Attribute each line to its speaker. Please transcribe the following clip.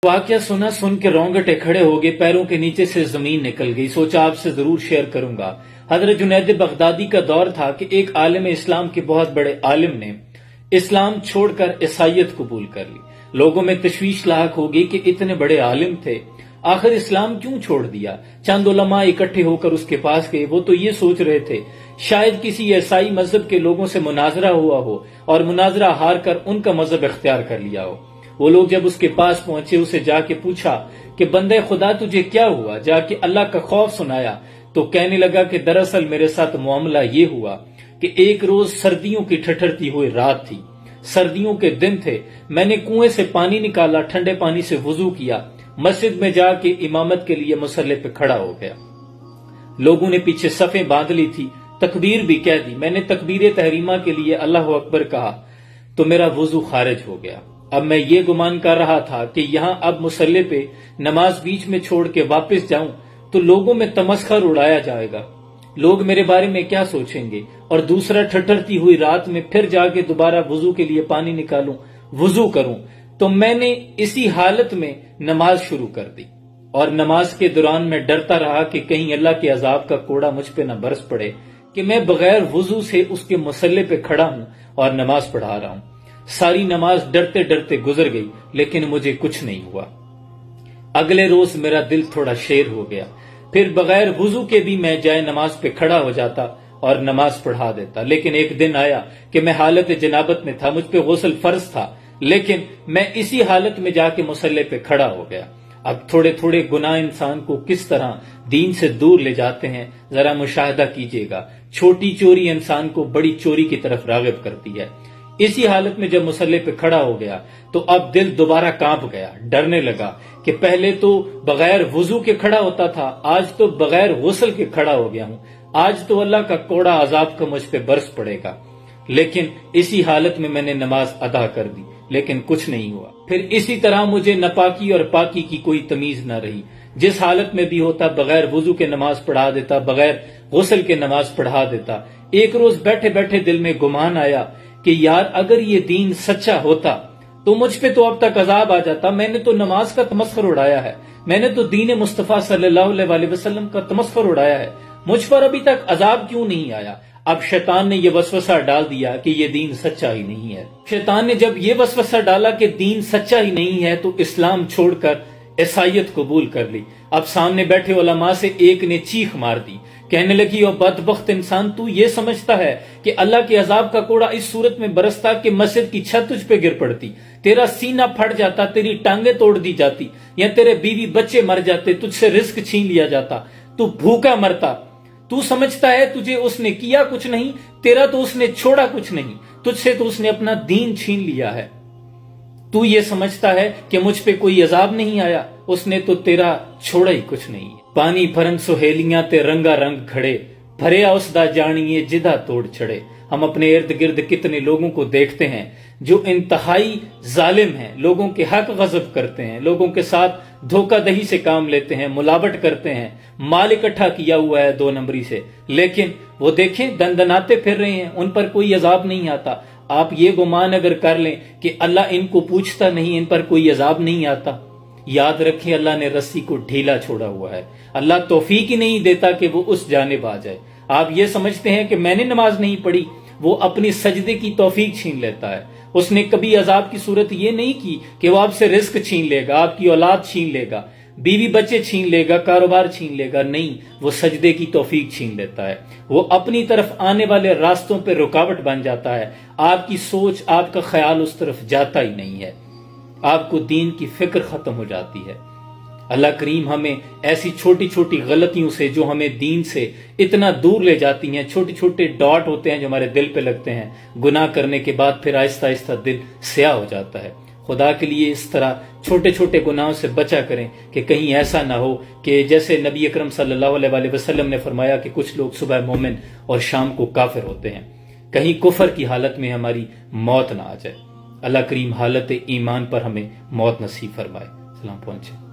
Speaker 1: वाकया सुन के रोंगटे खड़े हो गए, पैरों के नीचे से जमीन निकल गई। सोचा आपसे जरूर शेयर करूंगा। हजरत जुनैद बगदादी का दौर था कि एक आलिम इस्लाम के बहुत बड़े आलिम ने इस्लाम छोड़कर ईसाईयत कबूल कर ली। लोगों में तशवीश लाहक हो गई कि इतने बड़े आलिम थे, आखिर इस्लाम क्यों छोड़ दिया। चंद उलमा इकट्ठे होकर उसके पास गए। वो तो ये सोच रहे थे शायद किसी ईसाई मजहब के लोगों से मुनाजरा हुआ हो और मुनाजरा हार कर उनका मजहब इख्तियार कर लिया हो। वो लोग जब उसके पास पहुंचे, उसे जाके पूछा कि बंदे खुदा तुझे क्या हुआ। जाके अल्लाह का खौफ सुनाया तो कहने लगा कि दरअसल मेरे साथ मामला ये हुआ कि एक रोज सर्दियों की ठठरती हुई रात थी, सर्दियों के दिन थे। मैंने कुएं से पानी निकाला, ठंडे पानी से वुजू किया, मस्जिद में जाके इमामत के लिए मुसल्ले पे खड़ा हो गया। लोगों ने पीछे सफें बांध ली थी, तकबीर भी कह दी। मैंने तकबीर तहरीमा के लिए अल्लाह अकबर कहा तो मेरा वुजू खारिज हो गया। अब मैं ये गुमान कर रहा था कि यहां अब मुसल्ले पे नमाज बीच में छोड़ के वापस जाऊं तो लोगों में तमस्खर उड़ाया जाएगा, लोग मेरे बारे में क्या सोचेंगे। और दूसरा, ठठरती हुई रात में फिर जाके दोबारा वुजू के लिए पानी निकालूं, वुजू करूं। तो मैंने इसी हालत में नमाज शुरू कर दी और नमाज के दौरान मैं डरता रहा कि कहीं अल्लाह के अजाब का कोड़ा मुझ पे न बरस पड़े कि मैं बगैर वुजू से उसके मुसल्ले पे खड़ा हूं और नमाज पढ़ा रहा हूं। सारी नमाज डरते डरते गुजर गई, लेकिन मुझे कुछ नहीं हुआ। अगले रोज मेरा दिल थोड़ा शेर हो गया। फिर बगैर वुजू के भी मैं जाए नमाज पे खड़ा हो जाता और नमाज पढ़ा देता। लेकिन एक दिन आया कि मैं हालत जनाबत में था, मुझ पे गुस्ल फर्ज था, लेकिन मैं इसी हालत में जाके मुसल्ले पे खड़ा हो गया। अब थोड़े थोड़े गुनाह इंसान को किस तरह दीन से दूर ले जाते हैं, जरा मुशाहिदा कीजिएगा। छोटी चोरी इंसान को बड़ी चोरी की तरफ रागिब करती है। इसी हालत में जब मुसल्ले पे खड़ा हो गया तो अब दिल दोबारा कांप गया, डरने लगा कि पहले तो बगैर वुजू के खड़ा होता था, आज तो बगैर गुस्ल के खड़ा हो गया हूं। आज तो अल्लाह का कोड़ा अजाब का मुझ पे बरस पड़ेगा। लेकिन इसी हालत में मैंने नमाज अदा कर दी, लेकिन कुछ नहीं हुआ। फिर इसी तरह मुझे नापाकी और पाकी की कोई तमीज न रही। जिस हालत में भी होता बगैर वुजू के नमाज पढ़ा देता, बगैर गुस्ल के नमाज पढ़ा देता। एक रोज बैठे बैठे दिल में गुमान आया कि यार अगर ये दीन सच्चा होता तो मुझ पे तो अब तक अजाब आ जाता। मैंने तो नमाज का तमस्खुर उड़ाया है, मैंने तो दीन मुस्तफा सल्लल्लाहु अलैहि वसल्लम का तमस्खुर उड़ाया है, मुझ पर अभी तक अजाब क्यों नहीं आया। अब शैतान ने यह वसवसा डाल दिया कि ये दीन सच्चा ही नहीं है। शैतान ने जब ये वसवसा डाला कि दीन सच्चा ही नहीं है तो इस्लाम छोड़कर ईसाईयत कबूल कर ली। अब सामने बैठे उलमा से एक ने चीख मार दी, कहने लगी ओ बदबख्त इंसान, तू ये समझता है कि अल्लाह के अजाब का कोड़ा इस सूरत में बरसता कि मस्जिद की छत तुझ पे गिर पड़ती, तेरा सीना फट जाता, तेरी टांगे तोड़ दी जाती, या तेरे बीवी बच्चे मर जाते, तुझसे रिस्क छीन लिया जाता, तू भूखा मरता। तू समझता है तुझे उसने किया कुछ नहीं, तेरा तो उसने छोड़ा कुछ नहीं, तुझसे तो उसने अपना दीन छीन लिया है। तू ये समझता है कि मुझ पे कोई अजाब नहीं आया, उसने तो तेरा छोड़ा ही कुछ नहीं। पानी भरन सुहेलियां ते रंगा रंग खड़े, भरिया उसदा जानिए जिदा तोड़ चढ़े। हम अपने इर्द गिर्द कितने लोगों को देखते हैं जो इंतहाई जालिम हैं, लोगों के हक गजब करते हैं, लोगों के साथ धोखादही से काम लेते हैं, मुलावट करते हैं, माल इकट्ठा किया हुआ है 2 नंबरी से, लेकिन वो देखें दंदनाते फिर रहे हैं, उन पर कोई अजाब नहीं आता। आप ये गुमान अगर कर लें कि अल्लाह इनको पूछता नहीं, इन पर कोई अजाब नहीं आता, याद रखें अल्लाह ने रस्सी को ढीला छोड़ा हुआ है। अल्लाह तौफीक ही नहीं देता कि वो उस जानिब आ जाए। आप ये समझते हैं कि मैंने नमाज नहीं पढ़ी, वो अपनी सजदे की तौफीक छीन लेता है। उसने कभी अजाब की सूरत ये नहीं की कि वो आपसे रिस्क छीन लेगा, आपकी औलाद छीन लेगा, बीवी बच्चे छीन लेगा, कारोबार छीन लेगा। नहीं, वो सजदे की तौफीक छीन लेता है। वो अपनी तरफ आने वाले रास्तों पर रुकावट बन जाता है। आपकी सोच, आपका ख्याल उस तरफ जाता ही नहीं है, आपको दीन की फिक्र खत्म हो जाती है। अल्लाह करीम हमें ऐसी छोटी छोटी गलतियों से जो हमें दीन से इतना दूर ले जाती हैं, छोटे छोटे डॉट होते हैं जो हमारे दिल पे लगते हैं, गुनाह करने के बाद फिर आहिस्ता आहिस्ता दिल स्याह हो जाता है। खुदा के लिए इस तरह छोटे छोटे गुनाहों से बचा करें कि कहीं ऐसा ना हो कि जैसे नबी अकरम सल्लल्लाहु अलैहि वसल्लम ने फरमाया कि कुछ लोग सुबह मोमिन और शाम को काफिर होते हैं, कहीं कुफर की हालत में हमारी मौत ना आ जाए। अल्लाह करीम हालत ईमान पर हमें मौत नसीब फरमाए। सलाम पहुंचे।